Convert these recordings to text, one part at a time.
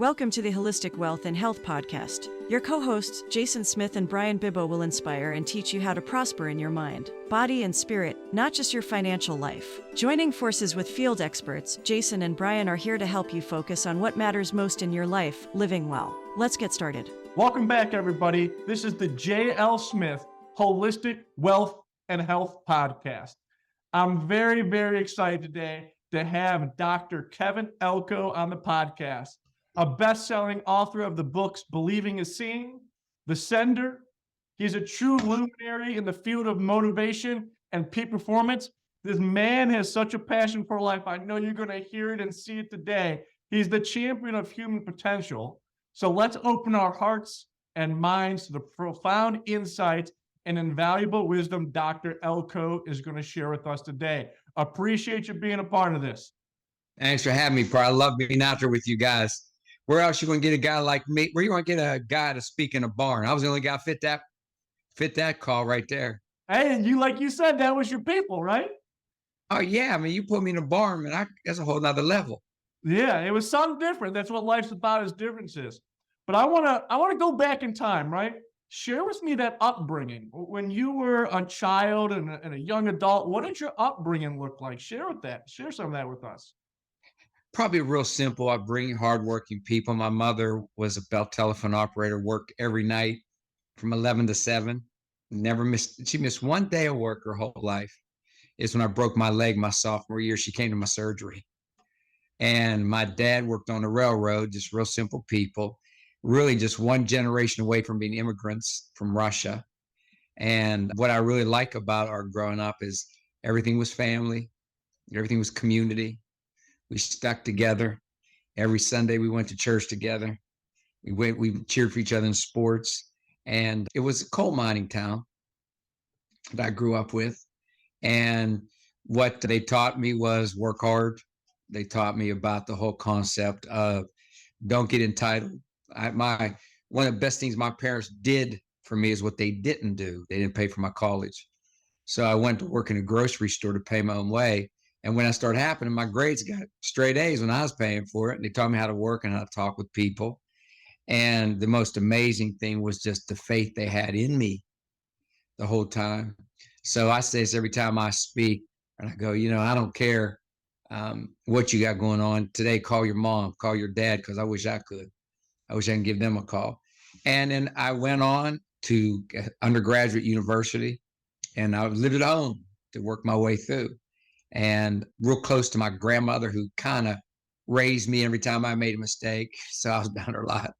Welcome to the Holistic Wealth and Health Podcast. Your co-hosts, Jason Smith and Brian Bibbo, will inspire and teach you how to prosper in your mind, body, and spirit, not just your financial life. Joining forces with field experts, Jason and Brian are here to help you focus on what matters most in your life, living well. Let's get started. Welcome back, everybody. This is the J.L. Smith Holistic Wealth and Health Podcast. I'm very, very excited today to have Dr. Kevin Elko on the podcast, a best-selling author of the books Believing is Seeing, The Sender. He's a true luminary in the field of motivation and peak performance. This man has such a passion for life. I know you're going to hear it and see it today. He's the champion of human potential. So let's open our hearts and minds to the profound insights and invaluable wisdom Dr. Elko is going to share with us today. Appreciate you being a part of this. Thanks for having me, Brian. I love being out there with you guys. Where else you going to get a guy like me? Where you going to get a guy to speak in a barn? I was the only guy fit that call right there. Hey, and like you said, that was your people, right? Oh yeah, I mean, you put me in a barn, man. That's a whole nother level. Yeah, it was something different. That's what life's about, is differences. But I wanna go back in time, right? Share with me that upbringing. When you were a child and a young adult, what did your upbringing look like? Share some of that with us. Probably real simple. I bring hardworking people. My mother was a bell telephone operator, worked every night from 11 to 7. She missed one day of work her whole life. It's when I broke my leg my sophomore year. She came to my surgery. And my dad worked on the railroad, just real simple people, really just one generation away from being immigrants from Russia. And what I really like about our growing up is everything was family, everything was community. We stuck together. Every Sunday we went to church together. We cheered for each other in sports. And it was a coal mining town that I grew up with. And what they taught me was work hard. They taught me about the whole concept of don't get entitled. One of the best things my parents did for me is what they didn't do. They didn't pay for my college. So I went to work in a grocery store to pay my own way. And when that started happening, my grades got straight A's when I was paying for it. And they taught me how to work and how to talk with people. And the most amazing thing was just the faith they had in me the whole time. So I say this every time I speak, and I go, I don't care what you got going on today. Call your mom, call your dad, because I wish I could. I wish I could give them a call. And then I went on to undergraduate university, and I lived at home to work my way through. And real close to my grandmother, who kind of raised me every time I made a mistake. So I was down her a lot,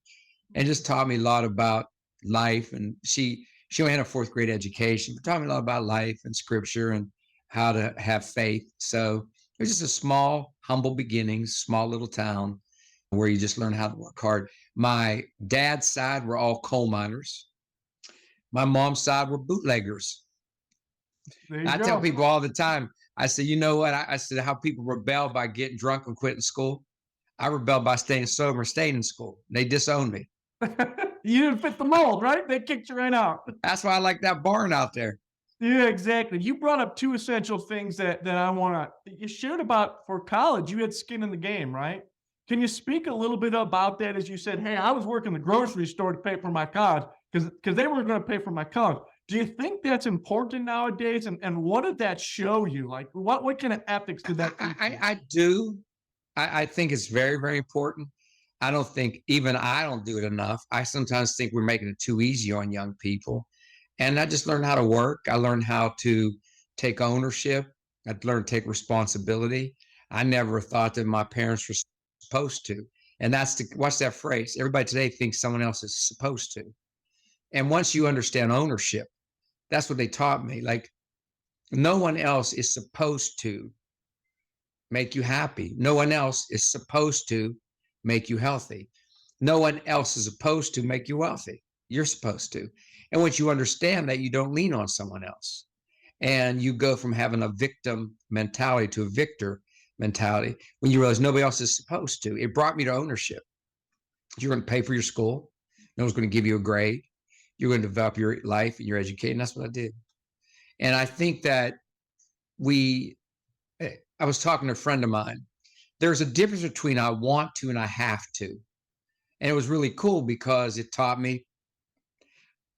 and just taught me a lot about life. And she only had a 4th grade education, but taught me a lot about life and scripture and how to have faith. So it was just a small, humble beginnings, small little town where you just learn how to work hard. My dad's side were all coal miners. My mom's side were bootleggers. I tell people all the time, I said, you know what? I said, how people rebel by getting drunk and quitting school. I rebelled by staying sober, staying in school. They disowned me. You didn't fit the mold, right? They kicked you right out. That's why I like that barn out there. Yeah, exactly. You brought up 2 essential things that I want to, you shared about for college. You had skin in the game, right? Can you speak a little bit about that? As you said, hey, I was working the grocery store to pay for my college because they were going to pay for my college. Do you think that's important nowadays? And what did that show you? Like, what kind of ethics did that? I do. I think it's very, very important. I don't do it enough. I sometimes think we're making it too easy on young people. And I just learned how to work. I learned how to take ownership. I learned to take responsibility. I never thought that my parents were supposed to. And what's that phrase? Everybody today thinks someone else is supposed to. And once you understand ownership, that's what they taught me. Like, no one else is supposed to make you happy. No one else is supposed to make you healthy. No one else is supposed to make you wealthy. You're supposed to. And once you understand that, you don't lean on someone else. And you go from having a victim mentality to a victor mentality when you realize nobody else is supposed to. It brought me to ownership. You're going to pay for your school. No one's going to give you a grade. You're going to develop your life and your education. That's what I did. And I think that I was talking to a friend of mine. There's a difference between I want to and I have to. And it was really cool because it taught me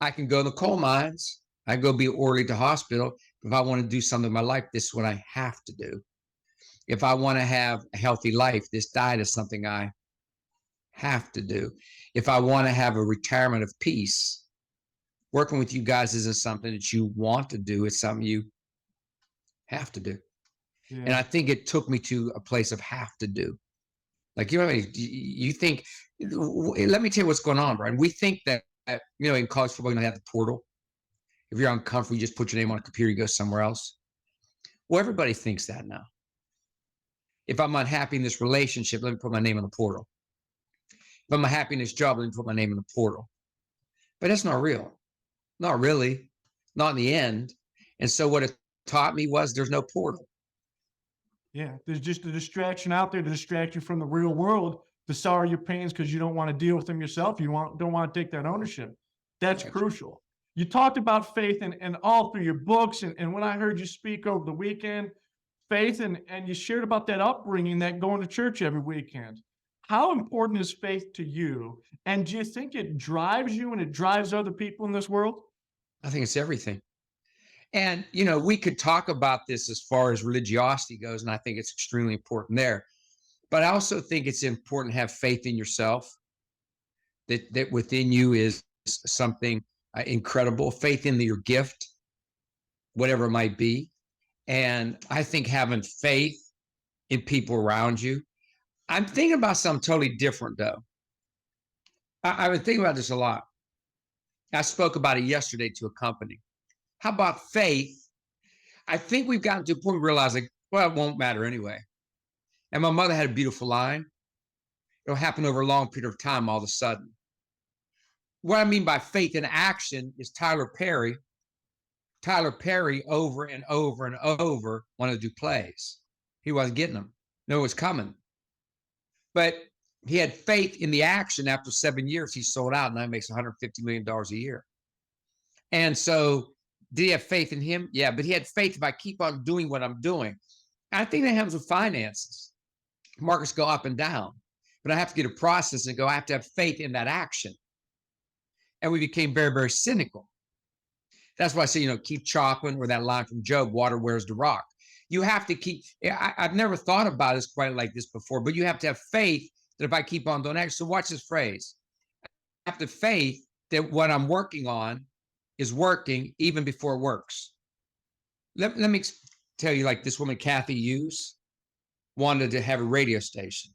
I can go to the coal mines. I go be orderly to hospital. If I want to do something in my life, this is what I have to do. If I want to have a healthy life, this diet is something I have to do. If I want to have a retirement of peace, working with you guys isn't something that you want to do. It's something you have to do. Yeah. And I think it took me to a place of have to do. Like, you know, you think, let me tell you what's going on, Brian. We think that, you know, in college football, you don't have the portal. If you're uncomfortable, you just put your name on a computer, you go somewhere else. Well, everybody thinks that now. If I'm unhappy in this relationship, let me put my name in the portal. If I'm unhappy in this job, let me put my name in the portal. But that's not real. Not really. Not in the end. And so what it taught me was there's no portal. Yeah, there's just a distraction out there to distract you from the real world, to sorrow your pains because you don't want to deal with them yourself. You don't want to take that ownership. That's crucial. You talked about faith and all through your books. And when I heard you speak over the weekend, faith, and you shared about that upbringing, that going to church every weekend. How important is faith to you? And do you think it drives you and it drives other people in this world? I think it's everything. And, you know, we could talk about this as far as religiosity goes, and I think it's extremely important there. But I also think it's important to have faith in yourself, that within you is something incredible, faith in your gift, whatever it might be. And I think having faith in people around you. I'm thinking about something totally different, though. I've been thinking about this a lot. I spoke about it yesterday to a company. How about faith? I think we've gotten to a point where we realize, like, well, it won't matter anyway. And my mother had a beautiful line. It'll happen over a long period of time all of a sudden. What I mean by faith in action is Tyler Perry over and over and over wanted to do plays. He wasn't getting them. No, it was coming. But he had faith in the action. After 7 years, he sold out and now he makes $150 million a year. And so did he have faith in him? Yeah, but he had faith if I keep on doing what I'm doing. I think that happens with finances. Markets go up and down, but I have to get a process and go, I have to have faith in that action. And we became very, very cynical. That's why I say, you know, keep chopping, or that line from Job, water wears the rock. You have to keep, I've never thought about this quite like this before, but you have to have faith that if I keep on doing that, so watch this phrase. I have the faith that what I'm working on is working even before it works. Let me tell you, like, this woman, Cathy Hughes, wanted to have a radio station.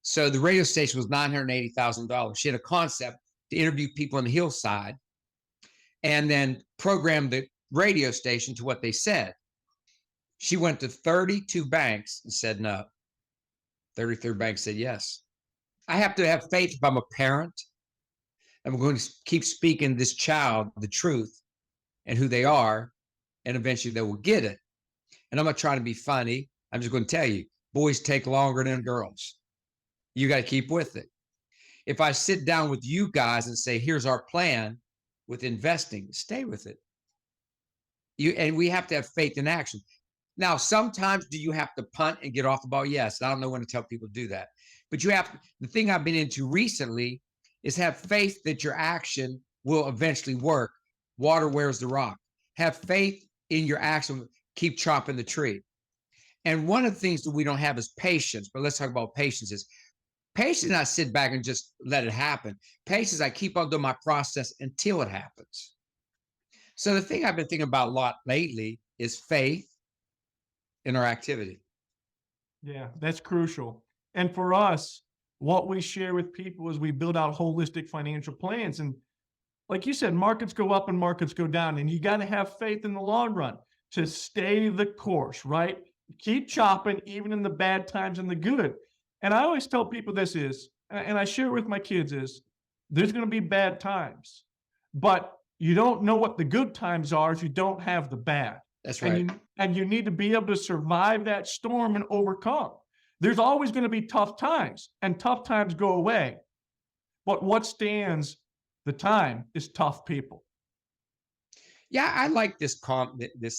So the radio station was $980,000. She had a concept to interview people on the hillside and then program the radio station to what they said. She went to 32 banks and said no. 33rd bank said yes. I have to have faith if I'm a parent. I'm going to keep speaking this child the truth and who they are, and eventually they will get it. And I'm not trying to be funny. I'm just going to tell you, boys take longer than girls. You got to keep with it. If I sit down with you guys and say, here's our plan with investing, stay with it. And we have to have faith in action. Now, sometimes do you have to punt and get off the ball? Yes. I don't know when to tell people to do that. But you have, the thing I've been into recently is have faith that your action will eventually work. Water wears the rock. Have faith in your action. Keep chopping the tree. And one of the things that we don't have is patience. But let's talk about patience. Is patience, not sit back and just let it happen. Patience, I keep on doing my process until it happens. So the thing I've been thinking about a lot lately is faith in our activity. Yeah, that's crucial. And for us, what we share with people is we build out holistic financial plans. And like you said, markets go up and markets go down, and you got to have faith in the long run to stay the course, right? Keep chopping, even in the bad times and the good. And I always tell people this is, and I share it with my kids, is there's going to be bad times, but you don't know what the good times are if you don't have the bad. That's right. And you need to be able to survive that storm and overcome. There's always going to be tough times, and tough times go away. But what stands the time is tough people. Yeah, I like this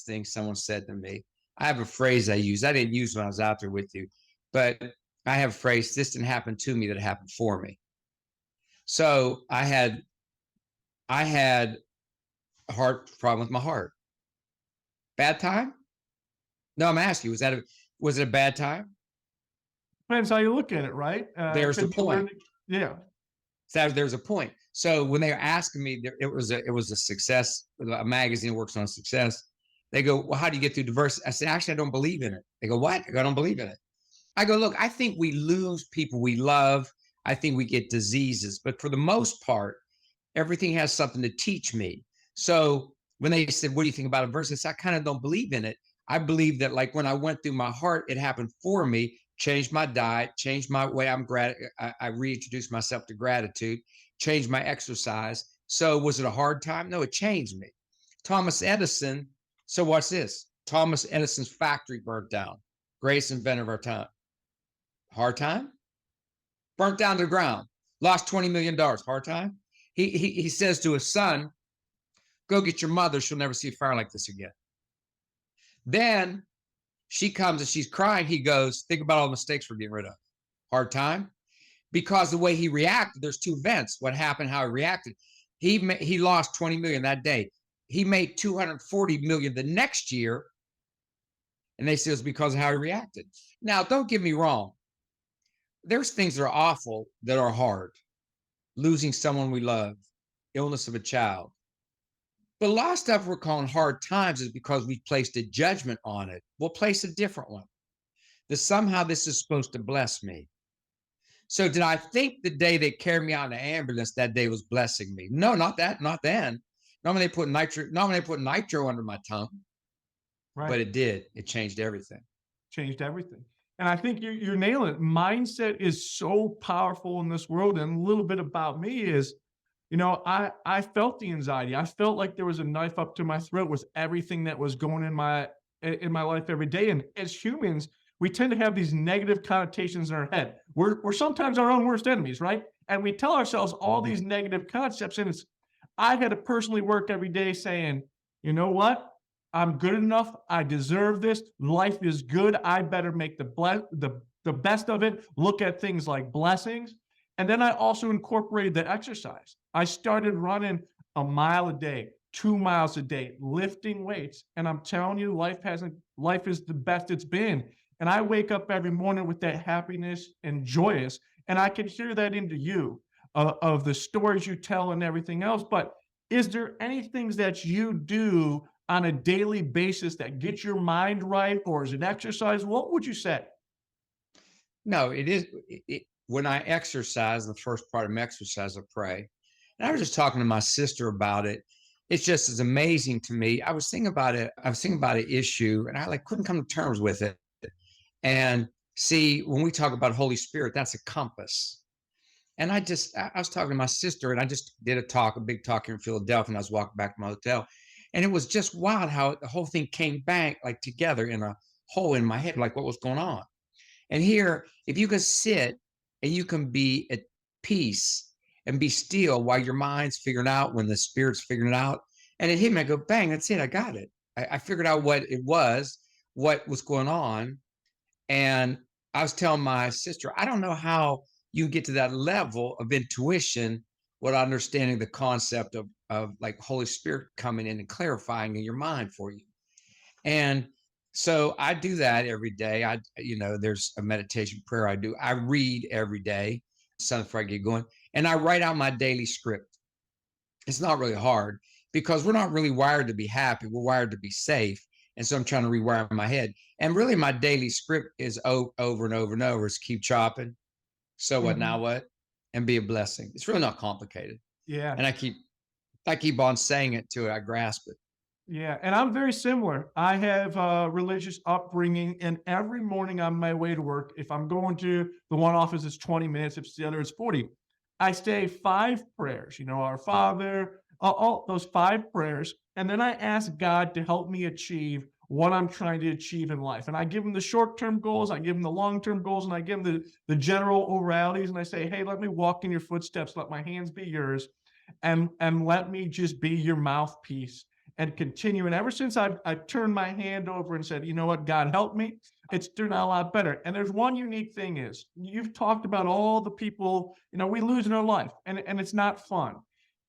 thing someone said to me. I have a phrase I use. I didn't use when I was out there with you, but I have a phrase, this didn't happen to me, that happened for me. So I had a heart problem with my heart. Bad time? No, I'm asking you, was it a bad time? Depends how you look at it, right? There's the Could be point. learning. Yeah. So there's a point. So when they were asking me, it was a success. A magazine works on success. They go, well, how do you get through diversity? I said, actually, I don't believe in it. They go, what? I go, I don't believe in it. I go, look, I think we lose people we love. I think we get diseases, but for the most part, everything has something to teach me. So when they said, what do you think about adversity? I said, I kind of don't believe in it. I believe that, like, when I went through my heart, it happened for me, changed my diet, changed my way I reintroduced myself to gratitude, changed my exercise. So was it a hard time? No, it changed me. Thomas Edison. So what's this? Thomas Edison's factory burnt down. Greatest inventor of our time. Hard time? Burnt down to the ground. Lost $20 million. Hard time? He says to his son, go get your mother. She'll never see a fire like this again. Then she comes and she's crying. He goes, think about all the mistakes we're getting rid of. Hard time? Because the way he reacted, there's two events. What happened, how he reacted. He lost 20 million that day. He made 240 million the next year. And they say it's because of how he reacted. Now, don't get me wrong. There's things that are awful that are hard. Losing someone we love, illness of a child. But a lot of stuff we're calling hard times is because we placed a judgment on it. We'll place a different one. That somehow this is supposed to bless me. So did I think the day they carried me out in the ambulance that day was blessing me? No, not that, not then. Not when they put nitro under my tongue. Right. But it did. It changed everything. Changed everything. And I think you're nailing it. Mindset is so powerful in this world. And a little bit about me is, I felt the anxiety. I felt like there was a knife up to my throat with everything that was going in my life every day. And as humans, we tend to have these negative connotations in our head. We're sometimes our own worst enemies, right? And we tell ourselves all these negative concepts. And I had to personally work every day saying, you know what? I'm good enough. I deserve this. Life is good. I better make the best of it. Look at things like blessings. And then I also incorporated the exercise. I started running a mile a day, 2 miles a day, lifting weights. And I'm telling you, life is the best it's been. And I wake up every morning with that happiness and joyous. And I can hear that into you of the stories you tell and everything else. But is there any things that you do on a daily basis that get your mind right, or is it exercise? What would you say? No, it is. When I exercise, the first part of my exercise, I pray. And I was just talking to my sister about it. It's just as amazing to me. I was thinking about it. I was thinking about an issue, and I couldn't come to terms with it. And see, when we talk about Holy Spirit, that's a compass. And I was talking to my sister, and I just did a big talk here in Philadelphia, and I was walking back to my hotel. And it was just wild how the whole thing came back together in a hole in my head, like what was going on. And here, if you can sit and you can be at peace and be still while your mind's figuring out, when the spirit's figuring it out, and it hit me, I go, bang, that's it. I got it. I figured out what it was, what was going on. And I was telling my sister, I don't know how you get to that level of intuition without understanding the concept of like Holy Spirit coming in and clarifying in your mind for you. And so I do that every day. There's a meditation prayer I do. I read every day, something before I get going, and I write out my daily script. It's not really hard because we're not really wired to be happy. We're wired to be safe. And so I'm trying to rewire my head. And really my daily script is over and over and over is keep chopping. So what, now what? And be a blessing. It's really not complicated. Yeah. And I keep on saying it to it. I grasp it. Yeah. And I'm very similar. I have a religious upbringing, and every morning on my way to work, if I'm going to the one office, it's 20 minutes. If it's the other, it's 40. I say 5 prayers, our Father, all those 5 prayers. And then I ask God to help me achieve what I'm trying to achieve in life. And I give him the short-term goals, I give him the long-term goals, and I give him the general oralities. And I say, hey, let me walk in your footsteps. Let my hands be yours. And let me just be your mouthpiece and continue. And ever since I've turned my hand over and said, you know what, God, help me, It's doing a lot better. And there's one unique thing is you've talked about all the people, we lose in our life, and it's not fun.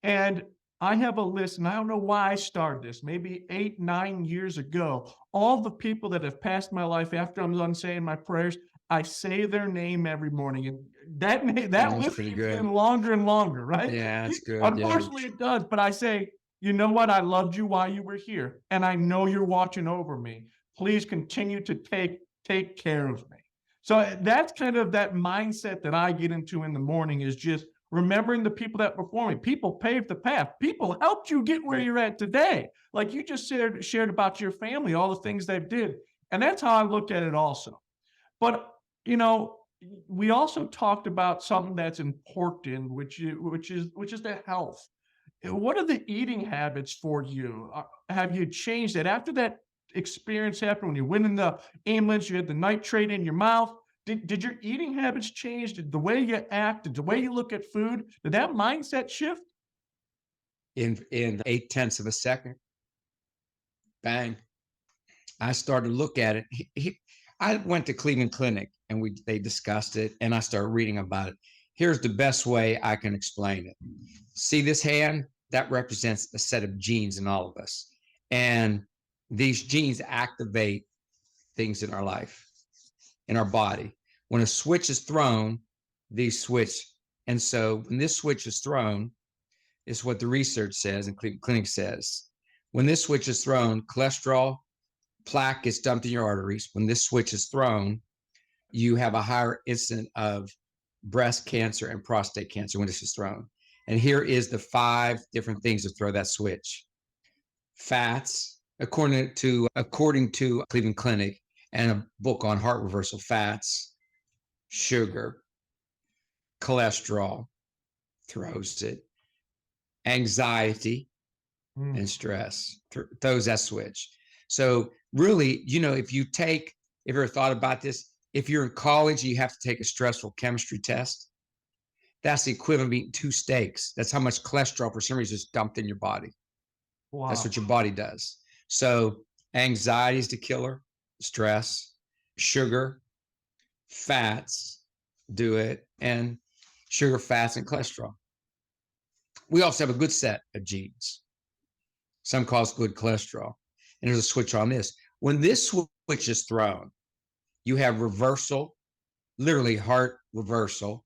And I have a list, and I don't know why I started this, maybe 8, 9 years ago. All the people that have passed my life after I'm done saying my prayers, I say their name every morning. And that That's list pretty keeps good. getting longer and longer, right? Yeah, that's good. Yeah. Unfortunately, it does. But I say, you know what? I loved you while you were here, and I know you're watching over me. Please continue to take care of me. So that's kind of that mindset that I get into in the morning, is just remembering the people that before me. People paved the path. People helped you get where you're at today. Like you just shared about your family, all the things they've did. And that's how I look at it also. But, we also talked about something that's important, which is the health. What are the eating habits for you? Have you changed it after that experience happened when you went in the ambulance, you had the nitrate in your mouth? Did your eating habits change? Did the way you act, did the way you look at food, did that mindset shift? In 8/10 of a second, bang. I started to look at it. I went to Cleveland Clinic and they discussed it, and I started reading about it. Here's the best way I can explain it. See this hand? That represents a set of genes in all of us. And these genes activate things in our life, in our body. When a switch is thrown, these switch. And so when this switch is thrown, is what the research says and Cleveland Clinic says. When this switch is thrown, cholesterol, plaque gets dumped in your arteries. When this switch is thrown, you have a higher incidence of breast cancer and prostate cancer when this is thrown. And here is the 5 different things to throw that switch. Fats, according to Cleveland Clinic and a book on heart reversal, fats, sugar, cholesterol throws it, anxiety and stress throws that switch. So really, if you ever thought about this, if you're in college, you have to take a stressful chemistry test. That's the equivalent of eating 2 steaks. That's how much cholesterol for some reason is dumped in your body. Wow. That's what your body does. So anxiety is the killer, stress, sugar, fats do it, and sugar, fats, and cholesterol. We also have a good set of genes. Some cause good cholesterol. And there's a switch on this. When this switch is thrown, you have reversal, literally heart reversal.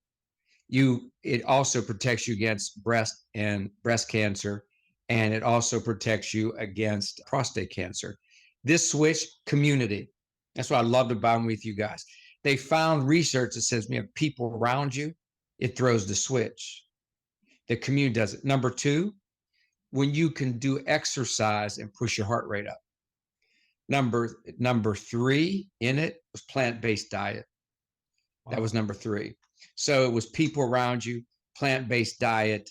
It also protects you against breast cancer, and it also protects you against prostate cancer. This switch, community. That's what I loved about with you guys. They found research that says, people around you, it throws the switch. The community does it. Number 2, when you can do exercise and push your heart rate up. Number 3 in it was plant-based diet. Wow. That was number 3. So it was people around you, plant-based diet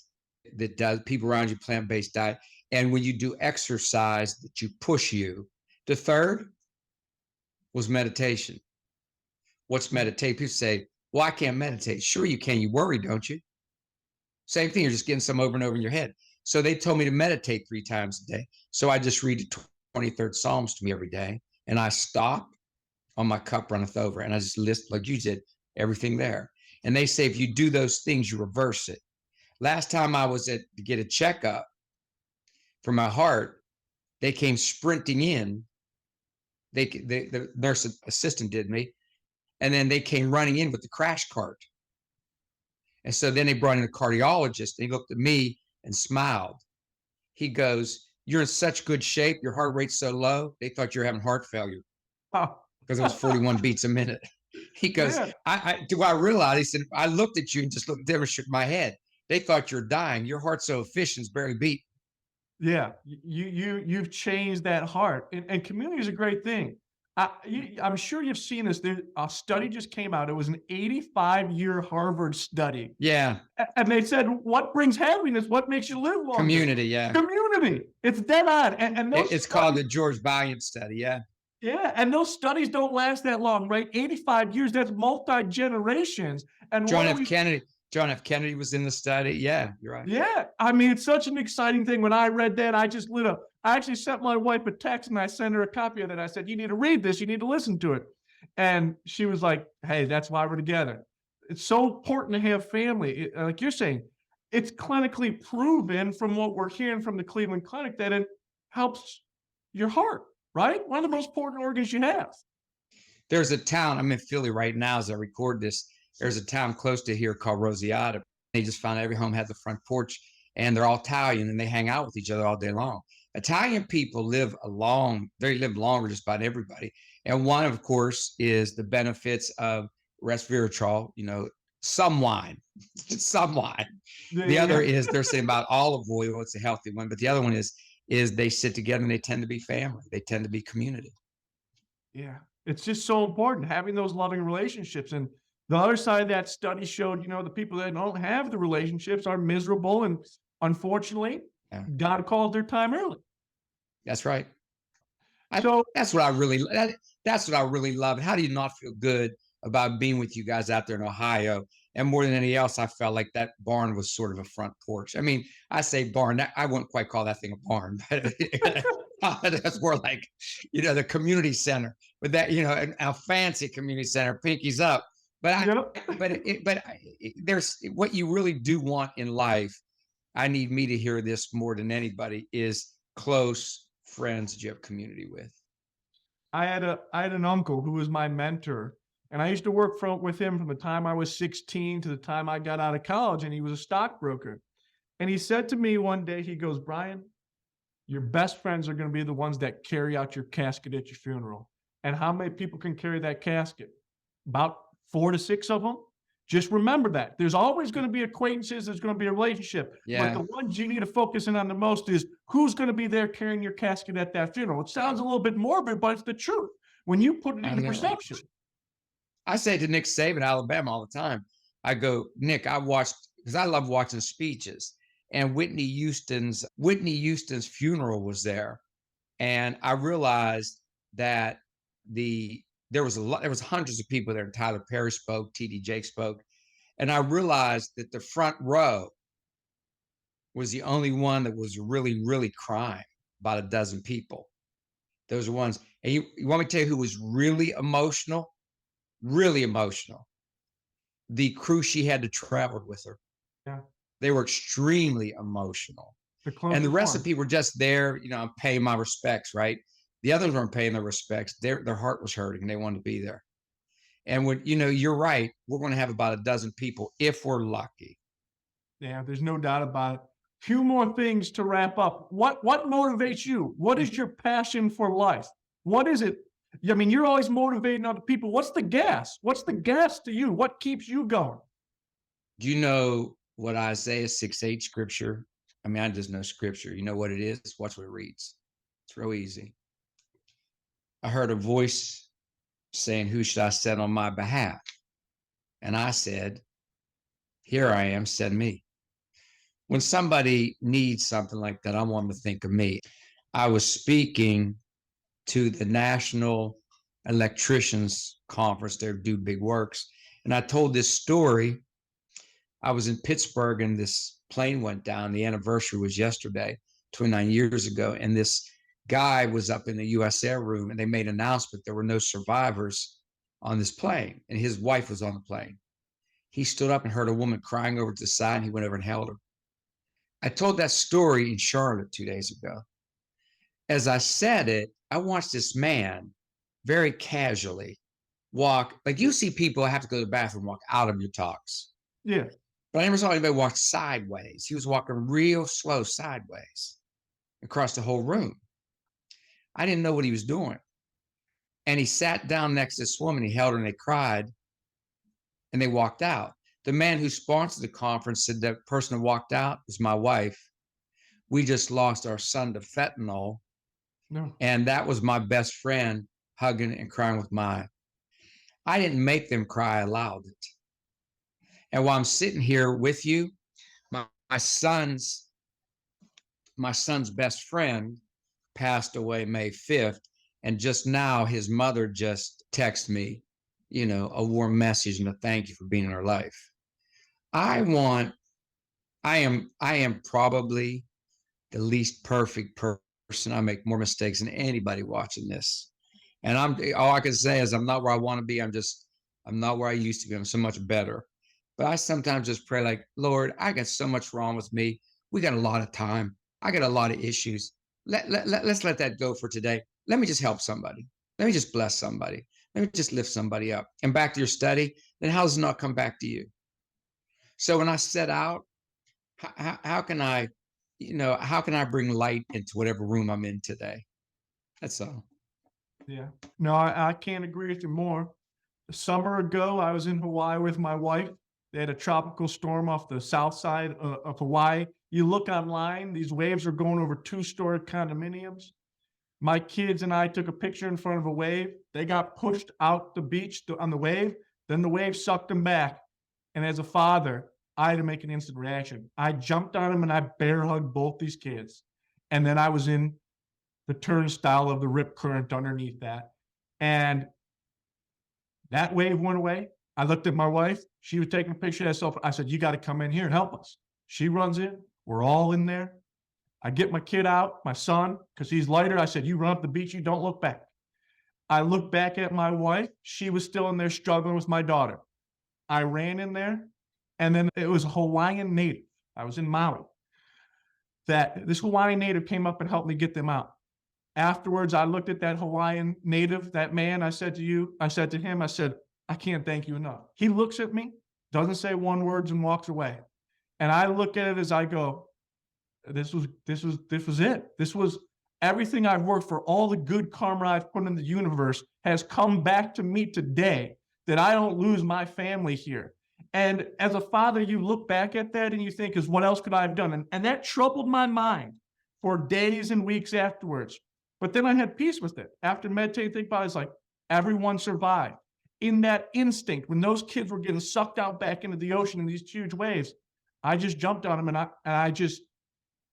that does people around you, plant-based diet. And when you do exercise that you push you. The 3rd was meditation. What's meditate? People say, well, I can't meditate. Sure you can. You worry, don't you? Same thing. You're just getting some over and over in your head. So they told me to meditate 3 times a day. So I just read the 23rd Psalms to me every day. And I stop on my cup runneth over. And I just list, like you did, everything there. And they say, if you do those things, you reverse it. Last time I was to get a checkup for my heart, they came sprinting in. The nurse assistant did me. And then they came running in with the crash cart. And so then they brought in a cardiologist, and he looked at me and smiled. He goes, you're in such good shape. Your heart rate's so low. They thought you were having heart failure because it was 41 beats a minute. He goes, yeah. I realize, he said, I looked at you and just looked there and shook my head. They thought you're dying. Your heart's so efficient, it's barely beat. Yeah, you've changed that heart. And community is a great thing. I'm sure you've seen this. A study just came out. It was an 85-year Harvard study. Yeah. And they said, what brings happiness? What makes you live longer? Community, yeah. Community. It's dead on. And it's called the George Valiant study, yeah. Yeah, and those studies don't last that long, right? 85 years, that's multi-generations. And John F. Kennedy was in the study. Yeah, you're right. Yeah, I mean, it's such an exciting thing. When I read that, I just I actually sent my wife a text, and I sent her a copy of it. I said, you need to read this. You need to listen to it. And she was like, hey, that's why we're together. It's so important to have family. Like you're saying, it's clinically proven from what we're hearing from the Cleveland Clinic that it helps your heart, right? One of the most important organs you have. There's a town, I'm in Philly right now as I record this. There's a town close to here called Rosiata. They just found every home has the front porch, and they're all Italian, and they hang out with each other all day long. Italian people they live longer just about everybody. And one, of course, is the benefits of resveratrol, some wine, some wine. The other is they're saying about olive oil, it's a healthy one. But the other one is they sit together and they tend to be family. They tend to be community. Yeah, it's just so important having those loving relationships. And the other side of that study showed, the people that don't have the relationships are miserable, and unfortunately, God called their time early. That's right. So that's what I really love. How do you not feel good about being with you guys out there in Ohio? And more than anything else, I felt like that barn was sort of a front porch. I mean, I say barn, I wouldn't quite call that thing a barn, but that's more like, the community center. But that, a fancy community center, pinkies up. But there's what you really do want in life. I need me to hear this more than anybody is close friends that you have community with. I had an uncle who was my mentor, and I used to work with him from the time I was 16 to the time I got out of college, and he was a stockbroker. And he said to me one day, he goes, Brian, your best friends are going to be the ones that carry out your casket at your funeral. And how many people can carry that casket? About 4 to 6 of them. Just remember that. There's always going to be acquaintances. There's going to be a relationship. Yeah. But the ones you need to focus in on the most is who's going to be there carrying your casket at that funeral. It sounds a little bit morbid, but it's the truth when you put it into perception. I say to Nick Saban, Alabama, all the time, I go, Nick, because I love watching speeches. And Whitney Houston's funeral was there. And I realized that there was hundreds of people there. Tyler Perry spoke, TD Jakes spoke. And I realized that the front row was the only one that was really, really crying, about a dozen people. Those are ones. And you want me to tell you who was really emotional? Really emotional. The crew she had to travel with her. Yeah. They were extremely emotional. And the rest of the people were just there, I'm paying my respects, right? The others weren't paying their respects. Their heart was hurting. They wanted to be there. And when, you're right, we're going to have about a dozen people if we're lucky. Yeah, there's no doubt about it. Few more things to wrap up. What motivates you? What is your passion for life? What is it? I mean, you're always motivating other people. What's the gas? What's the gas to you? What keeps you going? Do you know what Isaiah 6:8 scripture? I mean, I just know scripture. You know what it is? Watch what it reads. It's real easy. I heard a voice saying, who should I send on my behalf? And I said, here I am, send me. When somebody needs something like that, I want them to think of me. I was speaking to the National Electricians Conference. They do big works. And I told this story. I was in Pittsburgh and this plane went down. The anniversary was yesterday, 29 years ago. And this guy was up in the US Air room and they made an announcement. There were no survivors on this plane. And his wife was on the plane. He stood up and heard a woman crying over to the side and he went over and held her. I told that story in Charlotte 2 days ago. As I said it, I watched this man very casually walk. Like you see people have to go to the bathroom, walk out of your talks. Yeah. But I never saw anybody walk sideways. He was walking real slow sideways across the whole room. I didn't know what he was doing. And he sat down next to this woman. He held her and they cried and they walked out. The man who sponsored the conference said that person who walked out is my wife. We just lost our son to fentanyl. No. And that was my best friend hugging and crying with mine. I didn't make them cry, I allowed it. And while I'm sitting here with you, my son's best friend passed away May 5th. And just now his mother just texted me, a warm message and a thank you for being in her life. I am probably the least perfect person. I make more mistakes than anybody watching this. And all I can say is I'm not where I want to be. I'm not where I used to be. I'm so much better. But I sometimes just pray like, Lord, I got so much wrong with me. We got a lot of time. I got a lot of issues. Let's let that go for today. Let me just help somebody. Let me just bless somebody. Let me just lift somebody up. And back to your study, then how does it not come back to you? So when I set out, how can I, how can I bring light into whatever room I'm in today? That's all. Yeah. No, I can't agree with you more. A summer ago, I was in Hawaii with my wife. They had a tropical storm off the south side of Hawaii. You look online, these waves are going over 2-story condominiums. My kids and I took a picture in front of a wave. They got pushed out the beach on the wave. Then the wave sucked them back. And as a father, I had to make an instant reaction. I jumped on them and I bear hugged both these kids. And then I was in the turnstile of the rip current underneath that. And that wave went away. I looked at my wife. She was taking a picture of herself. I said, you got to come in here and help us. She runs in. We're all in there. I get my kid out, my son, because he's lighter. I said, you run up the beach. You don't look back. I looked back at my wife. She was still in there struggling with my daughter. I ran in there. And then it was a Hawaiian native. I was in Maui. This Hawaiian native came up and helped me get them out. Afterwards, I looked at that Hawaiian native, that man. I said to him, I can't thank you enough. He looks at me, doesn't say one word, and walks away. And I look at it as I go, this was it. This was everything I've worked for. All the good karma I've put in the universe has come back to me today, that I don't lose my family here. And as a father, you look back at that and you think, what else could I have done? And that troubled my mind for days and weeks afterwards. But then I had peace with it. After meditating, think about it, it's like everyone survived. In that instinct, when those kids were getting sucked out back into the ocean in these huge waves, I just jumped on them and I just,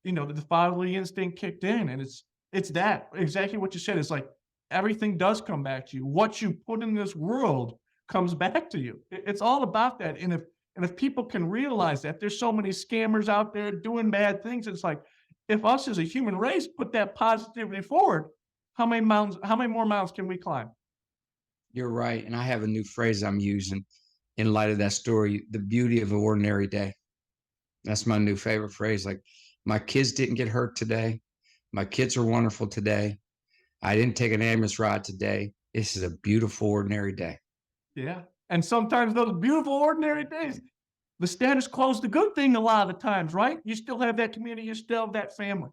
the fatherly instinct kicked in. And it's that, exactly what you said. It's like everything does come back to you. What you put in this world comes back to you. It's all about that. And if people can realize that, there's so many scammers out there doing bad things. It's like, if us as a human race put that positivity forward, how many more mountains can we climb? You're right. And I have a new phrase I'm using in light of that story, the beauty of an ordinary day. That's my new favorite phrase. Like, my kids didn't get hurt today. My kids are wonderful today. I didn't take an ambulance ride today. This is a beautiful, ordinary day. Yeah. And sometimes those beautiful, ordinary days, the status quo is the good thing a lot of the times, right? You still have that community, you still have that family.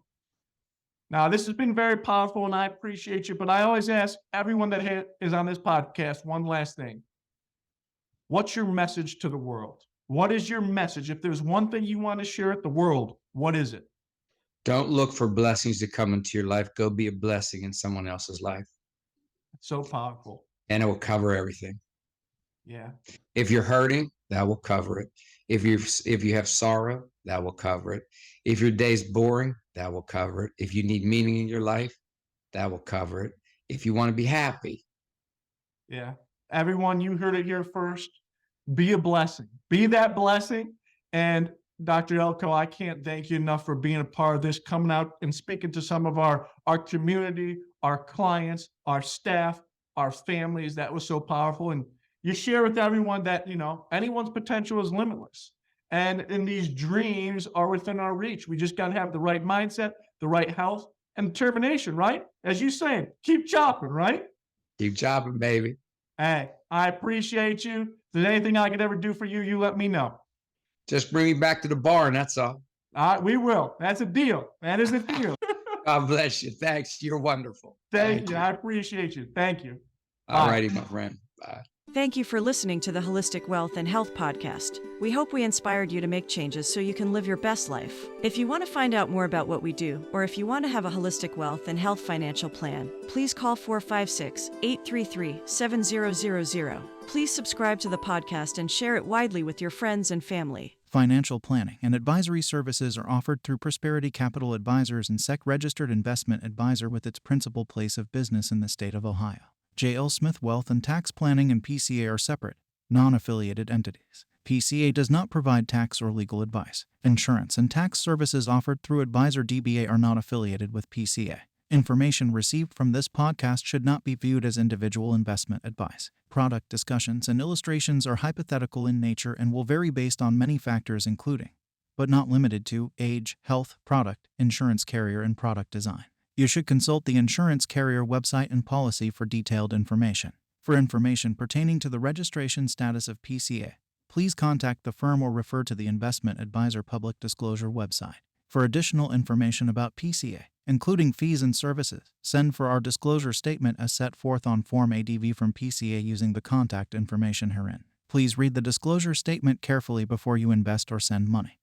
Now, this has been very powerful, and I appreciate you, but I always ask everyone that is on this podcast one last thing. What's your message to the world? What is your message? If there's one thing you want to share with the world, what is it? Don't look for blessings to come into your life. Go be a blessing in someone else's life. It's so powerful. And it will cover everything. Yeah. If you're hurting, that will cover it. If you have sorrow, that will cover it. If your day's boring, that will cover it. If you need meaning in your life, that will cover it. If you want to be happy. Yeah. Everyone, you heard it here first. Be a blessing. Be that blessing. And Dr. Elko, I can't thank you enough for being a part of this, coming out and speaking to some of our community, our clients, our staff, our families. That was so powerful. And you share with everyone that, anyone's potential is limitless. And these dreams are within our reach. We just got to have the right mindset, the right health, and determination, right? As you say, keep chopping, right? Keep chopping, baby. Hey, I appreciate you. If there's anything I could ever do for you, you let me know. Just bring me back to the barn, that's all. All right, we will. That's a deal. That is a deal. God bless you. Thanks. You're wonderful. Thank you. I appreciate you. Thank you. All righty, my friend. Bye. Thank you for listening to the Holistic Wealth and Health Podcast. We hope we inspired you to make changes so you can live your best life. If you want to find out more about what we do, or if you want to have a holistic wealth and health financial plan, please call 456-833-7000. Please subscribe to the podcast and share it widely with your friends and family. Financial planning and advisory services are offered through Prosperity Capital Advisors and SEC-registered investment advisor with its principal place of business in the state of Ohio. J.L. Smith Wealth and Tax Planning and PCA are separate, non-affiliated entities. PCA does not provide tax or legal advice. Insurance and tax services offered through Advisor DBA are not affiliated with PCA. Information received from this podcast should not be viewed as individual investment advice. Product discussions and illustrations are hypothetical in nature and will vary based on many factors including, but not limited to, age, health, product, insurance carrier, and product design. You should consult the insurance carrier website and policy for detailed information. For information pertaining to the registration status of PCA, please contact the firm or refer to the Investment Advisor Public Disclosure website. For additional information about PCA, including fees and services, send for our disclosure statement as set forth on Form ADV from PCA using the contact information herein. Please read the disclosure statement carefully before you invest or send money.